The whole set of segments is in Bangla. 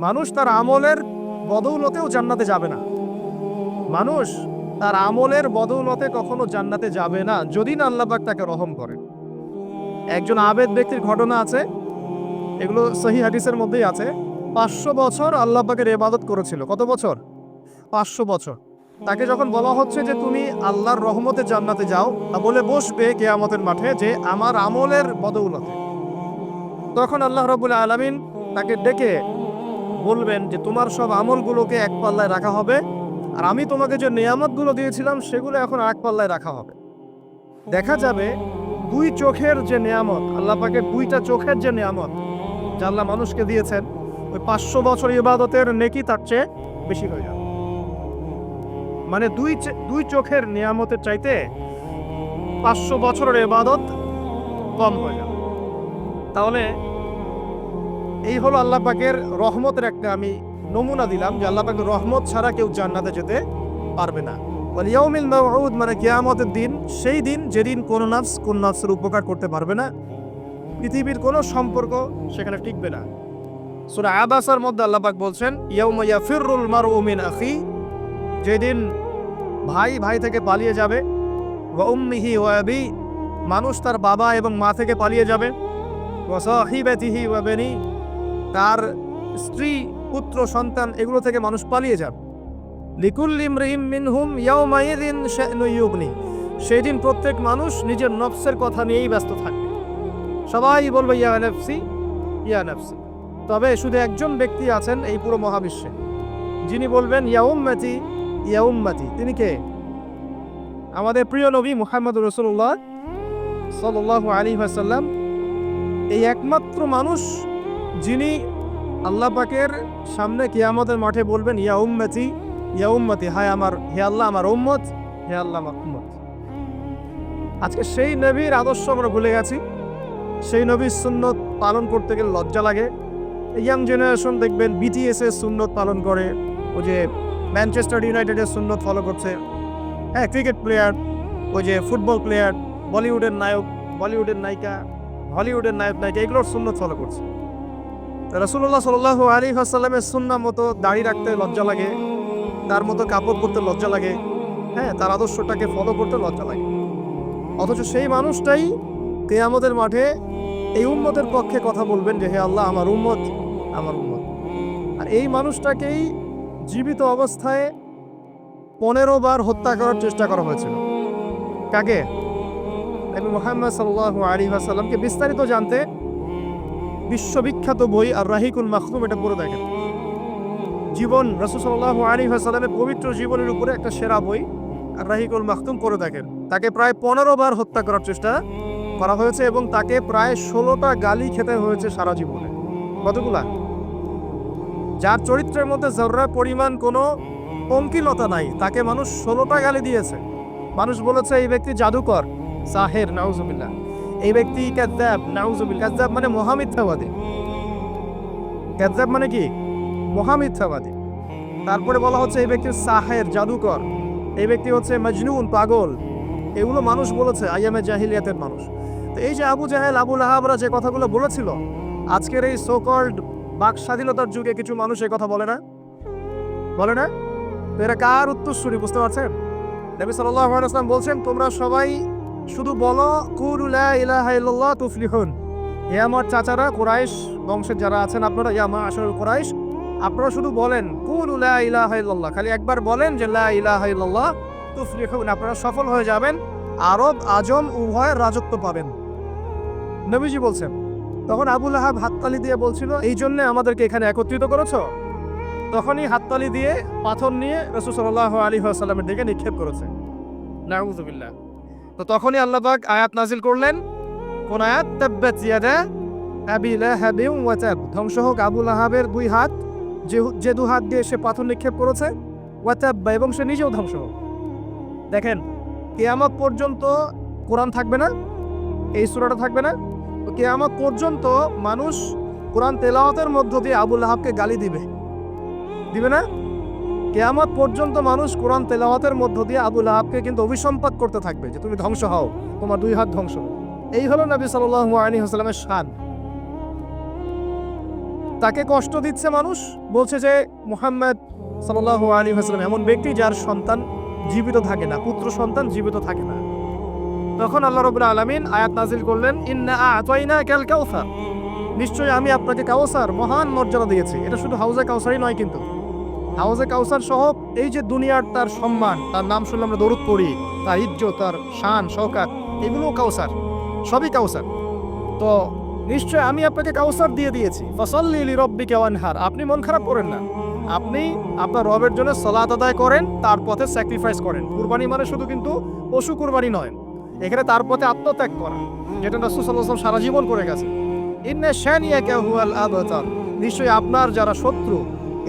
মানুষ তার আমলের বদৌলতেও জান্নাতে যাবে না। মানুষ তার আমলের বদৌলতে কখনো জান্নাতে যাবে না যদি না আল্লাহ পাক তাকে রহম করে। একজন আবেদ ব্যক্তির ঘটনা আছে, এগুলো সহিহ হাদিসের মধ্যেই আছে। 500 বছর আল্লাহ পাকের ইবাদত করেছিল। কত বছর? 500 বছর। তাকে যখন বলা হচ্ছে যে তুমি আল্লাহর রহমতে জান্নাতে যাও, বলে বসবে কিয়ামতের মাঠে যে আমার আমলের বদৌলতে, তখন আল্লাহ রাব্বুল আলামিন তাকে ডেকে বলবেন যে তোমার সব আমলগুলোকে এক পাল্লায় রাখা হবে, আর আমি তোমাকে যে নিয়ামতগুলো দিয়েছিলাম সেগুলো এখন এক পাল্লায় রাখা হবে। দেখা যাবে দুই চোখের যে নিয়ামত, আল্লাহ পাকের দুইটা চোখের যে নিয়ামত যা আল্লাহ মানুষকে দিয়েছেন, ওই 500 বছর ইবাদতের নেকি তার চেয়ে বেশি হয়ে যাবে। মানে দুই চোখের নিয়ামতের চাইতে 500 বছরের ইবাদত কম হয়ে যাবে। তাহলে এই হলো আল্লাহ পাকের রহমতের একটা আমি নমুনা দিলাম যে আল্লাহ পাকের রহমত ছাড়া কেউ জান্নাতে যেতে পারবে না। ওয়াল ইয়াউমিল মাউউদ মানে কিয়ামতের দিন, সেই দিন যেদিন কোন নাফসের উপকার করতে পারবে না, পৃথিবীর কোনো সম্পর্ক সেখানে টিকবে না। সূরা আবাসার মধ্যে আল্লাহ পাক বলছেন ইয়াউমা ইয়াফিরুল মারউ মিন আখি, যেদিন ভাই থেকে পালিয়ে যাবে, ওয়া উম্মিহি ওয়া আবি, মানুষ তার বাবা এবং মা থেকে পালিয়ে যাবে, ওয়া সাহিবাতিহি ওয়া বানি, তার স্ত্রী পুত্র সন্তান এগুলো থেকে মানুষ পালিয়ে যাবে। লিকুল্লি ইমরিইম মিনহুম ইয়াউমাইযিন শা'নু ইউগনি, সেদিন প্রত্যেক মানুষ নিজের নফসের কথা নিয়েই ব্যস্ত থাকবে। সবাই বলবে ইয়া নাফসি ইয়া নাফসি। তবে শুধু একজন ব্যক্তি আছেন এই পুরো মহাবিশ্বে যিনি বলবেন ইয়া উম্মতি ইয়া উম্মতি। তিনি কে? আমাদের প্রিয় নবী মুহাম্মদ রাসূলুল্লাহ সাল্লাল্লাহু আলাইহি ওয়াসাল্লাম, এই একমাত্র মানুষ যিনি আল্লাহ পাকের সামনে কিয়ামতের মাঠে বলবেন ইয়া উম্মতি ইয়া উম্মতি, হায় আমার, হে আল্লাহ আমার উম্মত, হে আল্লাহ আমার উম্মত। আজকে সেই নবীর আদর্শ আমরা ভুলে গেছি। সেই নবীর সুন্নত পালন করতে গেলে লজ্জা লাগে। ইয়াং জেনারেশন দেখবেন বিটিএস এর সুন্নত পালন করে, ওই যে ম্যানচেস্টার ইউনাইটেডের সুন্নত ফলো করছে। হ্যাঁ, ক্রিকেট প্লেয়ার, ওই যে ফুটবল প্লেয়ার, বলিউডের নায়ক, বলিউডের নায়িকা, হলিউডের নায়িকা, এগুলোর সুন্নত ফলো করছে। রাসূলুল্লাহ সাল্লাল্লাহু আলাইহি ওয়াসাল্লামের সুন্নাহ মতো দাড়ি রাখতে লজ্জা লাগে, তার মতো কাপড় পরতে লজ্জা লাগে, হ্যাঁ, তার আদর্শটাকে ফলো করতে লজ্জা লাগে। অথচ সেই মানুষটাই কিয়ামতের মাঠে এই উম্মতের পক্ষে কথা বলবেন যে হে আল্লাহ আমার উম্মত আমার উম্মত। আর এই মানুষটাকেই জীবিত অবস্থায় 15 বার হত্যা করার চেষ্টা করা হয়েছিল। কাকে? নবী মুহাম্মদ সাল্লাল্লাহু আলাইহি ওয়াসাল্লামকে। বিস্তারিত জানতে বিশ্ববিখ্যাত বই আর রাহিকুল মাখতুম এটা পড়ে দেখেন। জীবন, রাসূল সাল্লাল্লাহু আলাইহি ওয়াসাল্লামের পবিত্র জীবনের উপরে একটা সেরা বই আর রাহিকুল মাখতুম পড়ে দেখেন। তাকে প্রায় 15 বার হত্যা করার চেষ্টা করা হয়েছে এবং তাকে প্রায় 16টা গালি খেতে হয়েছে সারা জীবনে। কতগুলা? যার চরিত্রের মধ্যে জররা পরিমাণ কোনো পঙ্কিলতা নাই, তাকে মানুষ 16টা গালি দিয়েছে। মানুষ বলেছে এই ব্যক্তি জাদুকর, সাহের, নাউজুবিল্লাহ। এই ব্যক্তি কাযযাব, নাউজুবিল্লাহ। কাযযাব মানে মহামিথ্যাবাদী। কাযযাব মানে কি? মহামিথ্যাবাদী। তারপরে বলা হচ্ছে এই ব্যক্তি সাহের, জাদুকর। এই ব্যক্তি হচ্ছে মজনুন, পাগল। এগুলো মানুষ বলেছে, আইয়ামে জাহিলিয়াতের মানুষ। তো এই যে আবু জাহেল, আবু লাহাবরা যে কথাগুলো বলেছিল, আজকের এই সো কল্ড বাক স্বাধীনতার যুগে কিছু মানুষ এই কথা বলে না? বলে না? তো এরা কার উত্তরসূরি বুঝতে পারছেন? নবী সাল্লাল্লাহু আলাইহি ওয়াসাল্লাম বলছেন তোমরা সবাই শুধু বলো কুলু লা ইলাহা ইল্লাল্লাহ তুফলিহুন। হে আমার চাচারা, কুরাইশ বংশের যারা আছেন আপনারা, ইয়া মা'আশারুল কুরাইশ, আপনারা শুধু বলেন কুলু লা ইলাহা ইল্লাল্লাহ, খালি একবার বলেন যে লা ইলাহা ইল্লাল্লাহ তুফলিহুন, আপনারা সফল হয়ে যাবেন, আরব আজম উভয়ের রাজত্ব পাবেন। নবীজি বলছেন। তখন আবু লাহাব হাততালি দিয়ে বলছিল এই জন্য আমাদেরকে এখানে একত্রিত করেছো? তখনই হাততালি দিয়ে পাথর নিয়ে রাসূল সাল্লাল্লাহু আলাইহি ওয়াসাল্লামের দিকে নিক্ষেপ করেছে। নাউযুবিল্লাহ। তো তখনই আল্লাহ পাক আয়াত নাজিল করলেন। কোন আয়াত? তাব্বাত ইয়াদা আবি লাহাবিন ওয়া তাব, ধ্বংস হোক আবু লাহাবের দুই হাত, যে দু হাত দিয়ে সে পাথর নিক্ষেপ করেছে, ওয়া তাব, এবং সে নিজেও ধ্বংস হোক। দেখেন, কিয়ামত পর্যন্ত কোরআন থাকবে না, এই সূরাটা থাকবে না। তো কিয়ামত পর্যন্ত মানুষ কোরআন তেলাওয়াতের মধ্য দিয়ে আবু লাহাবকে গালি দিবে না? কিয়ামত পর্যন্ত মানুষ কোরআন তেলাওয়াতের মধ্য দিয়ে আবু লাহাবকে কিন্তু অভিসম্পাত করতে থাকবে যে তুমি ধ্বংস হও, তোমার দুই হাত ধ্বংস। এই হলো নবী সাল্লাল্লাহু আলাইহি ওয়াসাল্লামের শান। তাকে কষ্ট দিচ্ছে মানুষ, বলছে যে মুহাম্মদ সাল্লাল্লাহু আলাইহি ওয়াসাল্লাম এমন ব্যক্তি যার সন্তান জীবিত থাকে না, পুত্র সন্তান জীবিত থাকে না। তখন আল্লাহ রাব্বুল আলামিন আয়াত নাযিল করলেন, ইন্না আ'তাইনাকাল কাউসার, নিশ্চয়ই আমি আপনাকে কাউসার মহান মর্যাদা দিয়েছি। এটা শুধু হাউজে কাউসারই নয়, কিন্তু হাউজে কাউসার সহ এই যে দুনিয়ার তার সম্মান, তার নাম শুনলে আমরা দরুদ পড়ি, তার ইজ্জত, তার শান শওকাত, এগুলোও কাউসার, সবই কাউসার। তো নিশ্চয় আমি আপনাকে কাউসার দিয়ে দিয়েছি। ফাসাল্লি লিরাব্বিকা ওয়ানহার, আপনি মন খারাপ করেন না, আপনি আপনার রবের জন্য সালাত আদায় করেন, তার পথে স্যাক্রিফাইস করেন। কুরবানি মানে শুধু কিন্তু পশু কুরবানি নয়, এখানে তার পথে আত্মত্যাগ করা, যেটা রাসূল সাল্লাল্লাহু আলাইহি ওয়াসাল্লাম সারা জীবন করে গেছে। ইন্না শানিয়াকা হুয়াল আবতার, নিশ্চয়ই আপনার যারা শত্রু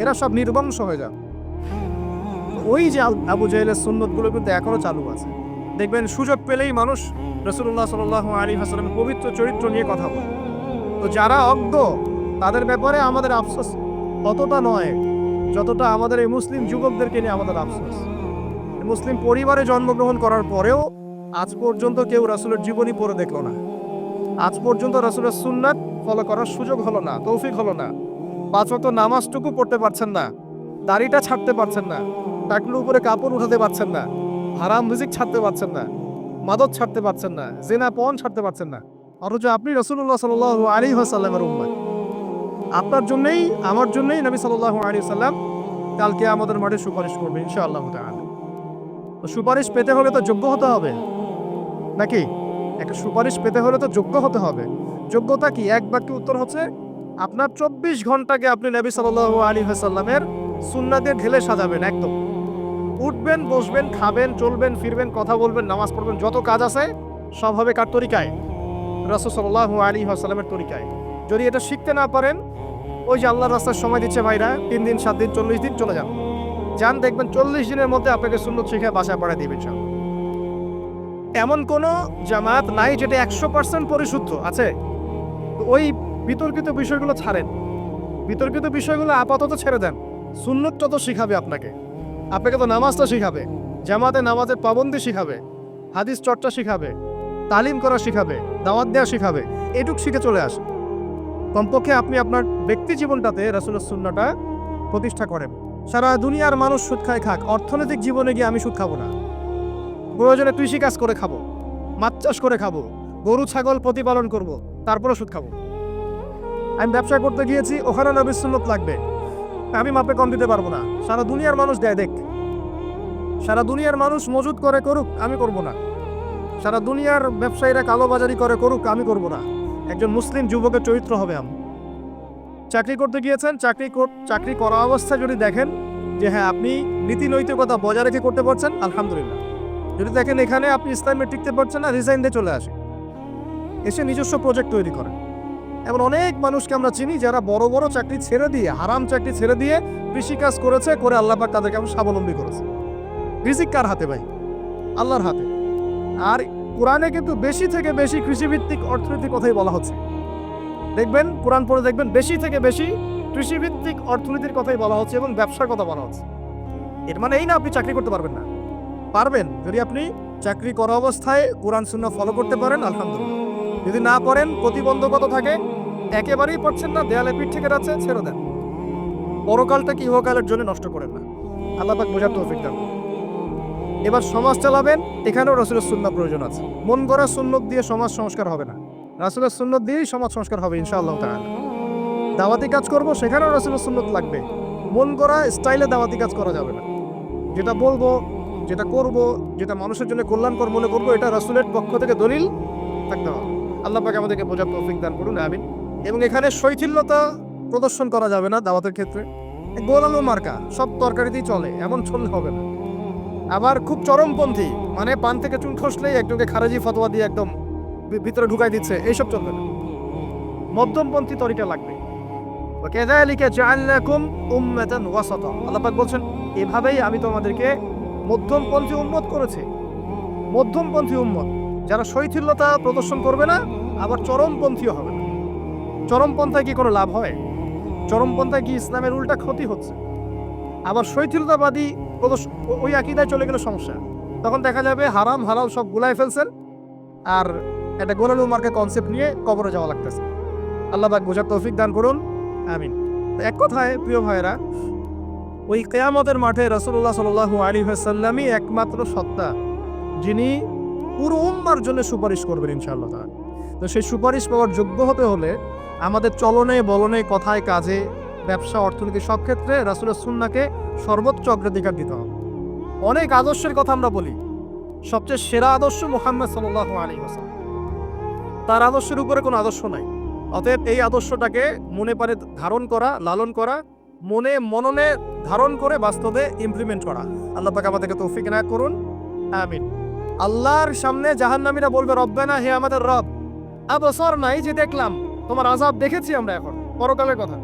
এরা সব নির্বংশ হয়ে যাবে। ওই যে আবু জাহেলের সুন্নতগুলো কিন্তু এখনো চালু আছে। দেখবেন সুযোগ পেলেই মানুষ রাসূলুল্লাহ সাল্লাল্লাহু আলাইহি ওয়াসাল্লামের পবিত্র চরিত্র নিয়ে কথা বলে। তো যারা অজ্ঞ তাদের ব্যাপারে আমাদের আফসোস অতটা নয় যতটা আমাদের এই মুসলিম যুবকদেরকে নিয়ে আমাদের আফসোস। মুসলিম পরিবারে জন্মগ্রহণ করার পরেও আজ পর্যন্ত কেউ রাসূলের জীবনী পড়ে দেখলো না, আজ পর্যন্ত রাসূলের সুন্নাত ফলো করার সুযোগ হলো না, তৌফিক হলো না। 5 ওয়াক্ত নামাজটুকু পড়তে পারছেন না, দাড়িটা ছাড়তে পারছেন না, টাকলুর উপরে কাপড় উঠাতে পারছেন না, হারাম রিজিক ছাড়তে পারছেন না, মাদক ছাড়তে পারছেন না, জিনা পণ ছাড়তে পারছেন না, অথচ আপনি রাসূলুল্লাহ সাল্লাল্লাহু আলাইহি ওয়াসাল্লামের উম্মত। আপনার জন্যই আমার জন্যই নবী সাল্লাল্লাহু আলাইহি ওয়াসাল্লাম কালকে আমাদের মাঠে সুপারিশ করবে ইনশাআল্লাহ তাআলা। তো সুপারিশ পেতে হলে তো যোগ্য হতে হবে নাকি? একটা সুপারিশ পেতে হলে তো যোগ্য হতে হবে। যোগ্যতা কি? এক বাক্যে উত্তর হচ্ছে আপনার 24 ঘন্টাকে আপনি নবী সাল্লাল্লাহু আলাইহি ওয়াসাল্লামের সুন্নাত দিয়ে ঢেলে সাজাবেন। একদম উঠবেন, বসবেন, খাবেন, চলবেন, ফিরবেন, কথা বলবেন, নামাজ পড়বেন, যত কাজ আছে সব হবে কার তরিকায়? রাসূল সাল্লাল্লাহু আলাইহি ওয়াসাল্লামের তরিকায়। যদি এটা শিখতে না পারেন, ওই যে আল্লাহর রাস্তায় সময় দিচ্ছে ভাইরা, 3 দিন 7 দিন 40 দিন চলে যান, দেখবেন 40 দিনের মধ্যে আপনাকে সুন্নত শিখে বাসায় পাঠিয়ে দিবেন সব। এমন কোনো জামাত নাই যেটা 100% পরিশুদ্ধ আছে। তো ওই বিতর্কিত বিষয়গুলো ছাড়েন, বিতর্কিত বিষয়গুলো আপাতত ছেড়ে দেন। সুন্নতটা তো শিখাবে আপনাকে, আপনাকে তো নামাজটা শিখাবে, জামাতে নামাজের পাবন্দি শিখাবে, হাদিস চর্চা শিখাবে, তালিম করা শিখাবে, দাওয়াত দেওয়া শিখাবে। এটুক শিখে চলে আসে। কমপক্ষে আপনি আপনার ব্যক্তি জীবনটাতে রাসূলের সুন্নাহটা প্রতিষ্ঠা করেন। সারা দুনিয়ার মানুষ সুদ খায় খাক, অর্থনৈতিক জীবনে গিয়ে আমি সুদ খাবো না। প্রয়োজনে কৃষি কাজ করে খাবো, মাছ চাষ করে খাবো, গরু ছাগল প্রতিপালন করব, তারপরে সুদ খাবো। আমি ব্যবসা করতে গিয়েছি, ওখানে নবীর সুন্নত লাগবে, আমি মাপে কম দিতে পারবো না। সারা দুনিয়ার মানুষ দেয়, দেখ, সারা দুনিয়ার মানুষ মজুদ করে করুক, আমি করব না। সারা দুনিয়ার ব্যবসায়ীরা কালোবাজারি করে করুক, আমি করব না। একজন মুসলিম যুবকের চরিত্র হবে আমি। চাকরি করতে গিয়েছেন, চাকরি করা অবস্থায় যদি দেখেন যে হ্যাঁ আপনি নীতি নৈতিকতা বজায় রেখে করতে পারছেন, আলহামদুলিল্লাহ। যদি দেখেন এখানে আপনি ইসলামে টিকতে পারছেন না, রিজাইন দিয়ে চলে আসে, এসে নিজস্ব প্রজেক্ট তৈরি করেন। এমন অনেক মানুষকে আমরা চিনি যারা বড় বড় চাকরি ছেড়ে দিয়ে, হারাম চাকরি ছেড়ে দিয়ে কৃষিকাজ করেছে, করে আল্লাহ পাক তাদেরকে এখন স্বাবলম্বী করেছে। রিজিক কার হাতে ভাই? আল্লাহর হাতে। আর কোরআনে কিন্তু বেশি থেকে বেশি কৃষিভিত্তিক অর্থনীতির কথাই বলা হচ্ছে। দেখবেন কোরআন পড়ে দেখবেন বেশি থেকে বেশি কৃষিভিত্তিক অর্থনীতির কথাই বলা হচ্ছে এবং ব্যবসার কথা বলা হচ্ছে। এর মানে এই না আপনি চাকরি করতে পারবেন না, পারবেন যদি আপনি চাকরি করা অবস্থায় কোরআন সুন্নাহ ফলো করতে পারেন, আলহামদুলিল্লাহ। যদি না করেন, প্রতিবন্ধকতা থাকে, একেবারেই পারছেন না, দেয়ালে পিঠ থেকে যাচ্ছে, ছেড়ে দেন। পরকালটা কি ইহকালের জন্য নষ্ট করেন না। আল্লাহ পাক বোঝার তৌফিক দান। এবার সমাজ চালাবেন, এখানেও রাসূলের সুন্নাহ প্রয়োজন আছে। মন গড়া সুন্নত দিয়ে সমাজ সংস্কার হবে না, রাসূলের সুন্নত দিয়েই সমাজ সংস্কার হবে ইনশাআল্লাহ তাআলা। দাওয়াতি কাজ করব, সেখানেও রাসূলের সুন্নত লাগবে। মন গড়া স্টাইলে দাওয়াতি কাজ করা যাবে না। যেটা বলবো, যেটা করব, যেটা মানুষের জন্য কল্যাণকর মনে করবো, এটা রাসূলের পক্ষ থেকে দলিল থাকতে হবে। আল্লাহ পাক আমাদেরকে বোঝার তৌফিক দান করুন, আমিন। এবং এখানে শৈথিল্যতা প্রদর্শন করা যাবে না দাওয়াতের ক্ষেত্রে। গোলালো মার্কা সব তরকারিতেই চলে, এমন চললে হবে না। আবার খুব চরমপন্থী, মানে পান থেকে চুন খসলেই একজনকে খারেজি ফতোয়া দিয়ে একদম ভিতরে ঢুকাই দিচ্ছে, এইসব চলবে না। মধ্যমপন্থী তরিকা লাগবে। ওয়াকাযালিকা জাআলনাকুম উম্মাতান ওয়াসাতা, আল্লাহ পাক বলছেন এভাবেই আমি তোমাদেরকে মধ্যমপন্থী উম্মত করেছি। মধ্যমপন্থী উম্মত যারা শৈথিল্যতা প্রদর্শন করবে না, আবার চরমপন্থীও হবে না। চরমপন্থায় কি কোনো লাভ হয়? চরমপন্থায় কি ইসলামের উল্টা ক্ষতি হচ্ছে? আবার শৈথিলতাবাদী ওই আকীদায় চলে গেলে সমস্যা। তখন দেখা যাবে হারাম হালাল সব গুলাই ফেলছেন, আর একটা গোলালু মার্কা কনসেপ্ট নিয়ে কবরে যাওয়া লাগতেছে। আল্লাহ পাক বোঝার তৌফিক দান করুন, আমিন। এক কথায় প্রিয় ভাইরা, ওই কিয়ামতের মাঠে রাসূলুল্লাহ সাল্লাল্লাহু আলাইহি ওয়াসাল্লামই একমাত্র সত্তা যিনি পুরো উম্মার জন্য সুপারিশ করবেন ইনশাআল্লাহ তাআলা। তো সেই সুপারিশ পাওয়ার যোগ্য হতে হলে আমাদের চলনে বলনে কথায় কাজে ব্যবসা অর্থনীতি সব ক্ষেত্রে রাসূলের সুন্নাহকে সর্বোচ্চ অগ্রাধিকার দিতে হবে। অনেক আদর্শের কথা আমরা বলি, সবচেয়ে সেরা আদর্শ মুহাম্মদ সাল্লাল্লাহু আলাইহি ওয়াসাল্লাম। তার আদর্শের উপরে কোনো আদর্শ নাই। অতএব এই আদর্শটাকে মনে প্রাণে ধারণ করা, লালন করা, মনে মননে ধারণ করে বাস্তবে ইমপ্লিমেন্ট করা। আল্লাহ পাক আমাদেরকে তৌফিক এনায়েত করুন, আমিন। আল্লাহর সামনে জাহান্নামীরা বলবে, রব্বানা, হে আমাদের রব, আবসর নাই যে দেখলাম, তোমার আযাব দেখেছি আমরা, এখন পরকালের কথা,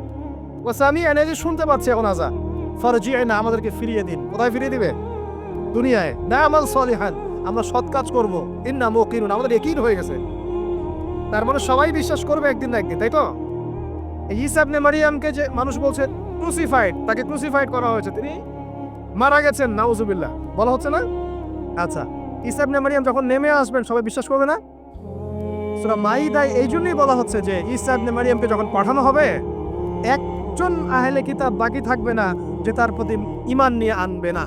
ওয়াসামি এনে যে শুনতে পাচ্ছি এখন আযাব, ফারজি'না, আমাদেরকে ফিরিয়ে দিন। কোথায় ফিরিয়ে দিবে? দুনিয়ায়। না'মাল সলিহান, আমরা সৎ কাজ করব, ইন্না মুকিনুন, আমাদের ইয়াকিন হয়ে গেছে। তার মানে সবাই বিশ্বাস করবে একদিন না একদিন, তাই তো? ঈসা ইবনে মারইয়ামকে যে মানুষ বলছে ক্রুসিফাইড, তাকে ক্রুসিফাইড করা হয়েছে, তিনি মারা গেছেন, নাউজুবিল্লাহ, বলা হচ্ছে না? আচ্ছা, ঈসা ইবনে মারইয়াম যখন নেমে আসবেন সবাই বিশ্বাস করবে না? সূরা মাইদায় এই জন্যই বলা হচ্ছে যে ঈসা ইবনে মারইয়ামকে যখন পাঠানো হবে, একজন আহলে কিতাব বাকি থাকবে না যে তার প্রতি ঈমান নিয়ে আনবে না।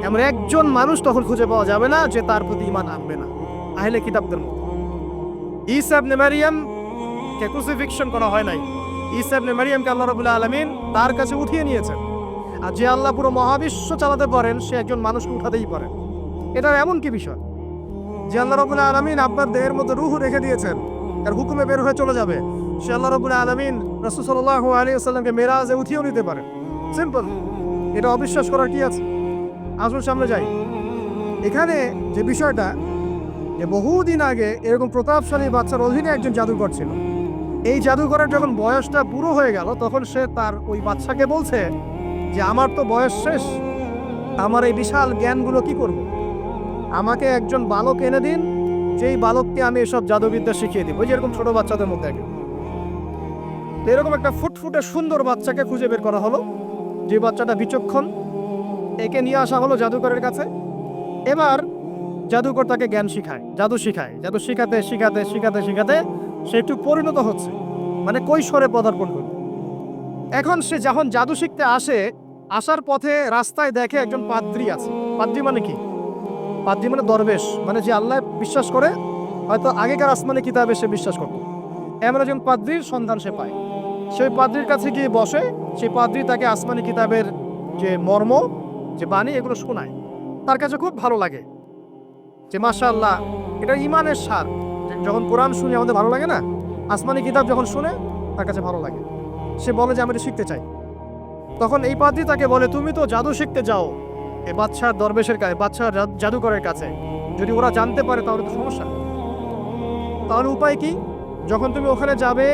এমন একজন মানুষ তখন খুঁজে পাওয়া যাবে না যে তার প্রতি ঈমান আনবে না আহলে কিতাবদের মধ্যে। ঈসা ইবনে মারইয়ামকে ক্রুসিফিকশন করা হয় নাই, ঈসা ইবনে মারইয়ামকে আল্লাহ রাব্বুল আলামিন তার কাছে উঠিয়ে নিয়েছেন। আর যে আল্লাহ পুরো মহাবিশ্ব চালাতে পারেন, সে একজন মানুষকে উঠাতেই পারেন। এটা এমন কি বিষয় যে আল্লাহ রাব্বুল আলামিন আপনার দেহের মধ্যে রূহ রেখে দিয়েছেন, আর হুকুমে বের হয়ে চলে যাবে, সে আল্লাহ রাব্বুল আলামিন রাসূল সাল্লাল্লাহু আলাইহি ওয়াসাল্লামকে মেরাজে উঠিয়েও নিতে পারেন। সিম্পল, এটা অবিশ্বাস করার কি আছে? আসুন সামনে যাই। এখানে যে বিষয়টা, যে বহুদিন আগে এরকম প্রতাপশালী বাচ্চার অধীনে একজন জাদুকর ছিল। এই জাদুকরের যখন বয়সটা পুরো হয়ে গেল, তখন সে তার ওই বাচ্চাকে বলছে যে আমার তো বয়স শেষ, আমার এই বিশাল জ্ঞানগুলো কি করব? আমাকে একজন বালক এনে দিন, যেই বালককে আমি এসব জাদুবিদ্যা শিখিয়ে দিব। ওই যেরকম ছোট বাচ্চাদের মধ্যে আগে এরকম একটা ফুটফুটে সুন্দর বাচ্চাকে খুঁজে বের করা হলো, যে বাচ্চাটা বিচক্ষণ। একে নিয়ে আসা হলো জাদুকরের কাছে। এবার জাদুকর তাকে জ্ঞান শিখায়, জাদু শিখায়। জাদু শিখাতে শিখাতে শিখাতে শিখাতে সে একটু পরিণত হচ্ছে, মানে কৈশোরে পদার্পণ করে। এখন সে যখন জাদু শিখতে আসে, আসার পথে রাস্তায় দেখে একজন পাদ্রী আছে। পাদ্রী মানে কি? পাদ্রী মানে দরবেশ, মানে যে আল্লাহ বিশ্বাস করে, হয়তো আগেকার আসমানি কিতাবে সে বিশ্বাস করত। এমন একজন পাদ্রীর সন্ধান সে পায়। সেই পাদ্রীর কাছে গিয়ে বসে, সেই পাদ্রী তাকে আসমানি কিতাবের যে মর্ম, যে বাণী, এগুলো শোনায়। তার কাছে খুব ভালো লাগে যে মাশাআল্লাহ, এটা ঈমানের সার। যখন কোরআন শুনি আমাদের ভালো লাগে না, আসমানি কিতাব যখন শুনে তার কাছে ভালো লাগে। সে বলে যে আমি এটা শিখতে চাই। তখন এই পাদ্রী তাকে বলে, তুমি তো জাদু শিখতে যাও এই বাদশার দরবেশের কাছে, বাদশার জাদুকরের কাছে, যদি ওরা জানতে পারে তাহলে তো সমস্যা। তাহলে উপায় কি? যখন তুমি ওখানে যাবে,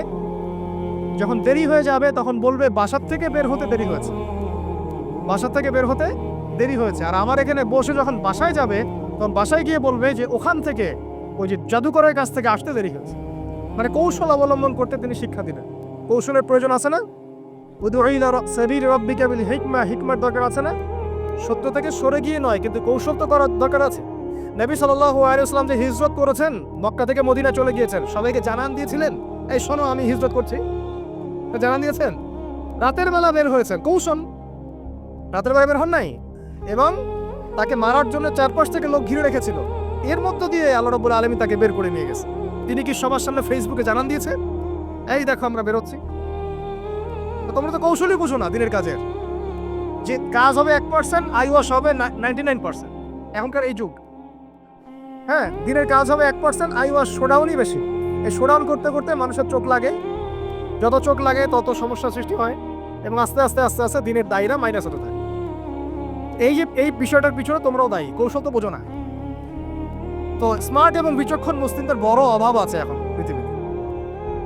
যখন দেরি হয়ে যাবে, তখন বলবে বাসার থেকে বের হতে দেরি হয়েছে, বাসার থেকে বের হতে দেরি হয়েছে। আর আমার এখানে বসে যখন বাসায় যাবে, তখন বাসায় গিয়ে বলবে যে ওখান থেকে, ওই যে জাদুকরের কাছ থেকে আসতে দেরি হয়েছে। মানে কৌশল অবলম্বন করতে তিনি শিক্ষা দিলেন। কৌশলের প্রয়োজন আছে না? উদউ ইলা সাবিলি রাব্বিকা বিল হিকমা, হিকমার দরকার আছে না? সত্য থেকে সরে গিয়ে নয়, কিন্তু কৌশল তো করার দরকার আছে। নবী সাল্লাল্লাহু আলাইহি ওয়াসাল্লাম যে হিজরত করেছেন, মক্কা থেকে মদিনা চলে গিয়েছেন, সবাইকে জানান দিয়েছিলেন, এই শোনো আমি হিজরত করছি, জানান দিয়েছেন। রাতের বেলা বের হয়েছেন, কৌশল। রাতের বেলা বের হন নাই, এবং তাকে মারার জন্য চারপাশ থেকে লোক ঘিরে রেখেছিল। এর মধ্য দিয়ে আল্লাহ রাব্বুল আলামিন তাকে বের করে নিয়ে গেছে। তিনি কি সবার সামনে ফেসবুকে জানান দিয়েছে, এই দেখো আমরা বেরোচ্ছি? তোমরা তো কৌশলই বুঝো না দিনের কাজের, যে কাজ হবে 1%, আইওয়াশ হবে 99%। এখনকার এই যুগ, হ্যাঁ, দিনের কাজ হবে 1%, আইওয়াশ শোডাউনই বেশি। এই শোডাউন করতে করতে মানুষের চোখ লাগে, যত চোখ লাগে তত সমস্যা সৃষ্টি হয়, এবং আস্তে আস্তে আস্তে আস্তে দিনের দায়রা মাইনাস হতে থাকে। এই বিষয়টার পিছনে তোমরাও দায়ী, কৌশল তো বোঝো না। তো স্মার্ট এবং বিচক্ষণ মুসলিমদের বড় অভাব আছে এখন পৃথিবীতে।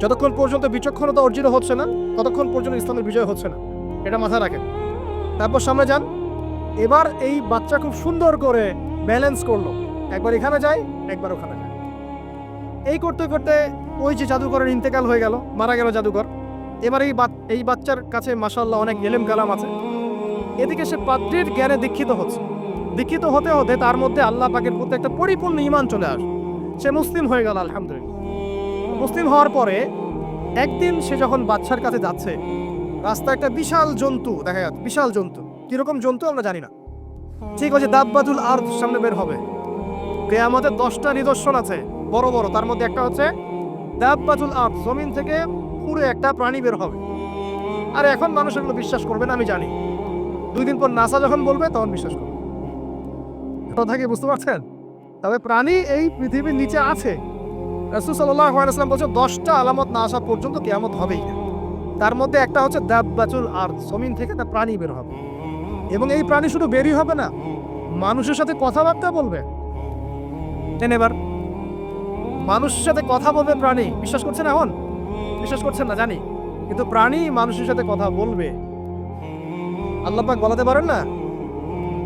যতক্ষণ পর্যন্ত বিচক্ষণতা অর্জিত হচ্ছে না, ততক্ষণ পর্যন্ত ইসলামের বিজয় হচ্ছে না, এটা মাথায় রাখেন। তারপর সামনে যান। এবার এই বাচ্চা খুব সুন্দর করে ব্যালেন্স করলো, একবার এখানে যায়, একবার ওখানে যায়। এই করতে করতে ওই যে জাদুকরের ইন্তেকাল হয়ে গেল, মারা গেল জাদুকর। এবার এই বাচ্চার কাছে মাশাআল্লাহ অনেক ইলম কালাম আছে। এদিকে সে পাদ্রীর জ্ঞানে দীক্ষিত হচ্ছে। দীক্ষিত হতে হতে তার মধ্যে আল্লাহ পাকের প্রতি একটা পরিপূর্ণ ঈমান চলে আসে। সে মুসলিম হয়ে গেল, আলহামদুলিল্লাহ। মুসলিম হওয়ার পরে একদিন সে যখন বাদশার কাছে যাচ্ছে, রাস্তায় একটা বিশাল জন্তু দেখা যাচ্ছে, বিশাল জন্তু। কিরকম জন্তু আমরা জানি না। ঠিক আছে, দাব্বাতুল আরদ সামনে বের হবে। কিয়ামতের 10টা নিদর্শন আছে বড় বড়, তার মধ্যে একটা হচ্ছে দাব্বাতুল আরদ, জমিন থেকে পুরো একটা প্রাণী বের হবে। আর এখন মানুষ এগুলো বিশ্বাস করবে না আমি জানি, 2 দিন পর নাসা যখন বলবে তখন বিশ্বাস করবে। কথা কি বুঝতে পারছেন? তবে প্রাণী এই পৃথিবীর নিচে আছে। রাসূল সাল্লাল্লাহু আলাইহি ওয়াসাল্লাম বলেছেন 10টা আলামত না আসা পর্যন্ত কিয়ামত হবেই না। তার মধ্যে একটা হচ্ছে দাব্বাতুল আরদ, জমিন থেকে একটা প্রাণী বের হবে। এবং এই প্রাণী শুধু বেরই হবে না, মানুষের সাথে কথাবার্তা বলবে। এবার মানুষের সাথে কথা বলবে প্রাণী। বিশ্বাস করছেন এখন? বিশ্বাস করছেন না জানি, কিন্তু প্রাণী মানুষের সাথে কথা বলবে। আল্লাহ পাক বলাতে পারেন না?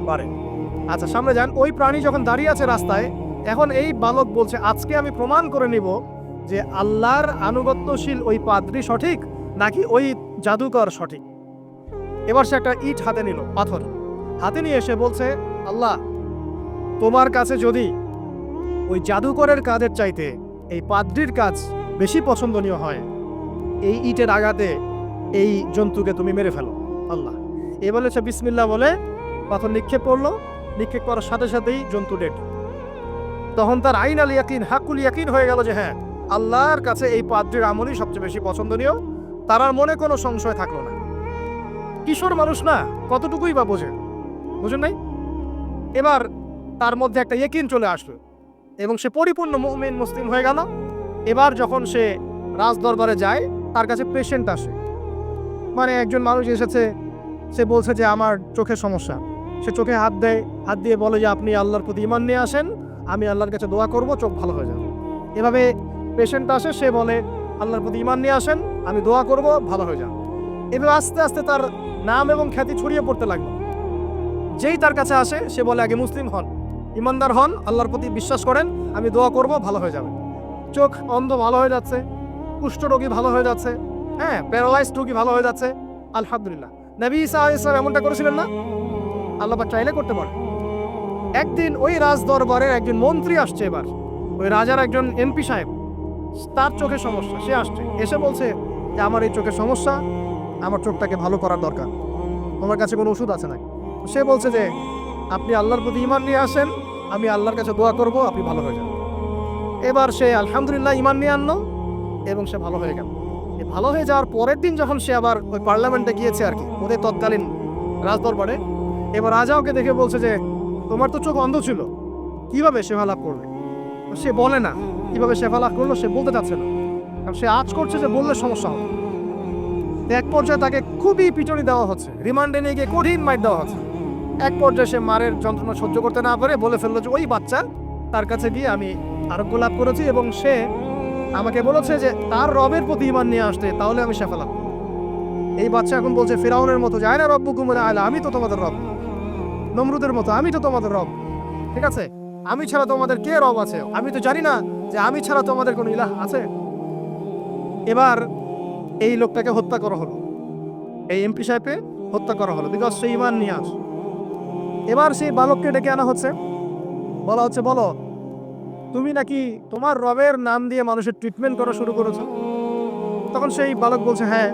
পারে। আচ্ছা সামনে যান। ওই প্রাণী যখন দাঁড়িয়ে আছে রাস্তায়, এখন এই বালক বলছে আজকে আমি প্রমাণ করে নিব যে আল্লাহর আনুগত্যশীল ওই পাদ্রী সঠিক নাকি ওই জাদুকর সঠিক। এবার সে একটা ইট হাতে নিল, পাথর হাতে নিয়ে এসে বলছে, আল্লাহ তোমার কাছে যদি ওই জাদুকরের কাজের চাইতে এই পাদ্রীর কাজ বেশি পছন্দনীয় হয়, এই ইটের আঘাতে এই জন্তুকে তুমি মেরে ফেলো আল্লাহ। এ বলেছে বিসমিল্লাহ বলে পাথর নিক্ষেপ করলো। নিক্ষেপ করার সাথে সাথেই জন্তু ডেড। তখন তার আইন আল ইয়াকিন, হাকুল ইয়াকিন হয়ে গেল যে হ্যাঁ, আল্লাহর কাছে এই পাদ্রীর আমলই সবচেয়ে বেশি পছন্দনীয়। তার আর মনে কোনো সংশয় থাকলো না। কিশোর মানুষ না, কতটুকুই বা বোঝে, বুঝেন নাই? এবার তার মধ্যে একটা ইয়াকিন চলে আসলো এবং সে পরিপূর্ণ মুমিন মুসলিম হয়ে গেল। এবার যখন সে রাজ দরবারে যায়, তার কাছে পেশেন্ট আসে, মানে একজন মানুষ এসেছে, সে বলছে যে আমার চোখের সমস্যা। সে চোখে হাত দেয়, হাত দিয়ে বলে যে আপনি আল্লাহর প্রতি ঈমান নিয়ে আসেন, আমি আল্লাহর কাছে দোয়া করব, চোখ ভালো হয়ে যাবে। এভাবে পেশেন্ট আসে, সে বলে আল্লাহর প্রতি ঈমান নিয়ে আসেন, আমি দোয়া করব, ভালো হয়ে যাবে। এভাবে আস্তে আস্তে তার নাম এবং খ্যাতি ছড়িয়ে পড়তে লাগলো। যেই তার কাছে আসে সে বলে আগে মুসলিম হন, ইমানদার হন, আল্লাহর প্রতি বিশ্বাস করেন, আমি দোয়া করব, ভালো হয়ে যাবে। চোখ অন্ধ ভালো হয়ে যাচ্ছে, কুষ্ঠ রোগী ভালো হয়ে যাচ্ছে, হ্যাঁ প্যারালাইজড রোগী ভালো হয়ে যাচ্ছে, আলহামদুলিল্লাহ। নবী ঈসা আলাইহিস সালাম এমনটা করেছিলেন না? আল্লাহ পাক চাইলে করতে পারে। একদিন ওই রাজ দরবারের একজন মন্ত্রী আসছে, এবার ওই রাজার একজন এমপি সাহেব, তার চোখের সমস্যা, সে আসছে, এসে বলছে যে আমার এই চোখের সমস্যা, আমার চোখটাকে ভালো করার দরকার, আমার কাছে কোনো ওষুধ আছে না? সে বলছে যে আপনি আল্লাহর প্রতি ঈমান নিয়ে আসেন, আমি আল্লাহর কাছে দোয়া করব, আপনি ভালো হয়ে যাবেন। এবার সে আলহামদুলিল্লাহ ঈমান নিয়ে আনলো এবং সে ভালো হয়ে গেল। ভালো হয়ে যাওয়ার পরের দিন যখন সে আবার ওই পার্লামেন্টে গিয়েছে আর কি, ওদের তৎকালীন রাজদরবারে, এবার রাজা ওকে দেখে বলছে যে তোমার তো চোখ অন্ধ ছিল, কিভাবে সেবা লাভ করবে? সে বলে না কিভাবে সেবা লাভ করলো, সে বলতে চাচ্ছে না, কারণ সে আজ করছে যে বললে সমস্যা হবে। এক পর্যায়ে তাকে খুবই পিটুনি দেওয়া হচ্ছে, রিমান্ডে নিয়ে গিয়ে কঠিন মাইর দেওয়া হচ্ছে। এক পর্যায়ে সে মারের যন্ত্রণা সহ্য করতে না পারে বলে ফেললো যে ওই বাচ্চা, তার কাছে গিয়ে আমি আরোগ্য লাভ করেছি এবং সে আমাকে বলেছে যে তার রবের প্রতি ঈমান নিয়ে আসতে, তাহলে আমি শেফা লাভ করব। এই বাচ্চা এখন বলছে ফিরাউনের মতো, যায় না রব্বুকুম আলা, আমি তো তোমাদের রব। নমরুদের মতো, আমি তো তোমাদের রব। ঠিক আছে, আমি ছাড়া তোমাদের কে রব আছে? আমি তো জানি না যে আমি ছাড়া তোমাদের কোনো ইলাহ আছে। এবার এই লোকটাকে হত্যা করা হলো, এই এমপি সাহেবকে হত্যা করা হলো, বিকজ সে ঈমান নিয়ে আস। এবার সেই বালককে ডেকে আনা হচ্ছে, বলা হচ্ছে বলো তুমি নাকি তোমার রবের নাম দিয়ে মানুষের ট্রিটমেন্ট করা শুরু করেছো? তখন সেই বালক বলছে হ্যাঁ,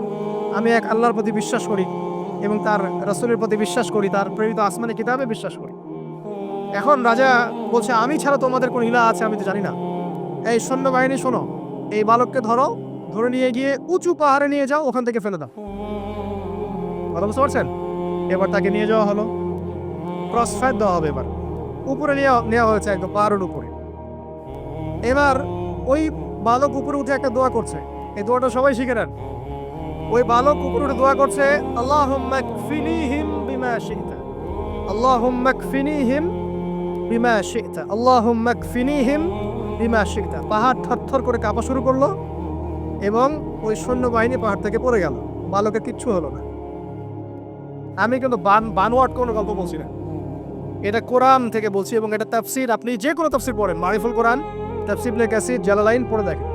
আমি এক আল্লাহর প্রতি বিশ্বাস করি এবং তার রাসূলের প্রতি বিশ্বাস করি, তার প্রেরিত আসমানি কিতাবে বিশ্বাস করি। এখন রাজা বলছে আমি ছাড়া তোমাদের কোন ইলাহ আছে আমি তো জানি না। এই সৈন্যবাহিনী শোনো, এই বালককে ধরো, ধরে নিয়ে গিয়ে উঁচু পাহাড়ে নিয়ে যাও, ওখান থেকে ফেলে দাও। ভালো বুঝতে পারছেন? এবার তাকে নিয়ে যাওয়া হলো, ক্রস ফায়ার দেওয়া হবে। এবার উপরে নেওয়া হয়েছে, একদম পাহাড়ের উপরে। এবার ওই বালক উপরে উঠে একটা দোয়া করছে, এই দোয়াটা সবাই শিখে নেন। ওই বালক উপরে উঠে দোয়া করছে আল্লাহুম্মা কফিনিহিম বিমা শি'তা, আল্লাহুম্মা কফিনিহিম বিমা শি'তা, আল্লাহুম্মা কফিনিহিম বিমা শি'তা। পাহাড় থরথর করে কাঁপা শুরু করলো এবং ওই সৈন্যবাহিনী পাহাড় থেকে পড়ে গেল, বালকের কিচ্ছু হলো না। আমি কিন্তু বানোয়াট কোনো গল্প বলছি না, এটা কোরআন থেকে বলছি এবং এটা তাফসীর। আপনি যে কোনো তাফসীর পড়েন, মারিফুল কোরআন, তাফসীর ইবনে কাসির, জালালাইন পড়ে দেখেন,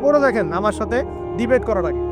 পড়ে দেখেন, আমার সাথে ডিবেট করার আগে।